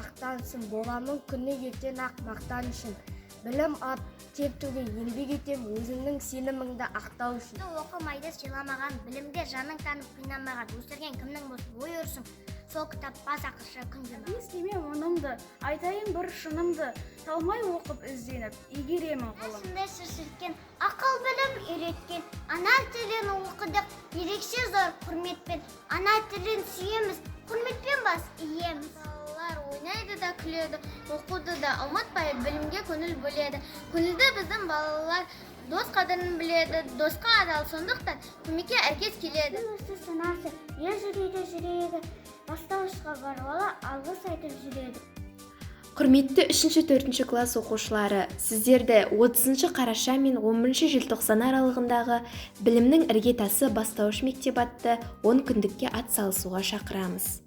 ақтансын, боламын күні ертең ақ мақтан үшін. Білім ап, тер төге еңбек етем, өзіңнің сеніміңді ақтау үшін. Оқымайды сыйламаған, білімге жаның танып қинамаған, өсірген кімнің болсын ой өрсің, сол кітап бас ақырша күн демі. Естеме онымды, айтайын бір шынымды, талмай оқып ізденіп, игеремін ғылым. Осындай сүрсіткен, ақыл білім үйреткен, ана тілін оқыдық, ерекше зор құрметпен, ана тілін сүйеміз, құрметпен бас иеміз. Балалар ойнайды да күледі, оқуды да ұмытпай білімге көңіл бөледі. Көңілді біздің балалар дос қадірін біледі, досқа адал, сондықтан көмекке әркез келеді. Өсі сынасы, ер жүреді, бастауышқа бар бала алғыс айтып жүреді. Құрметті 3-4 класс оқушылары, сіздерді 30 қараша мен 11 желтоқсан аралығындағы білімнің іргетасы бастауыш мектеп атты 10 күндікке атсалысуға шақырамыз.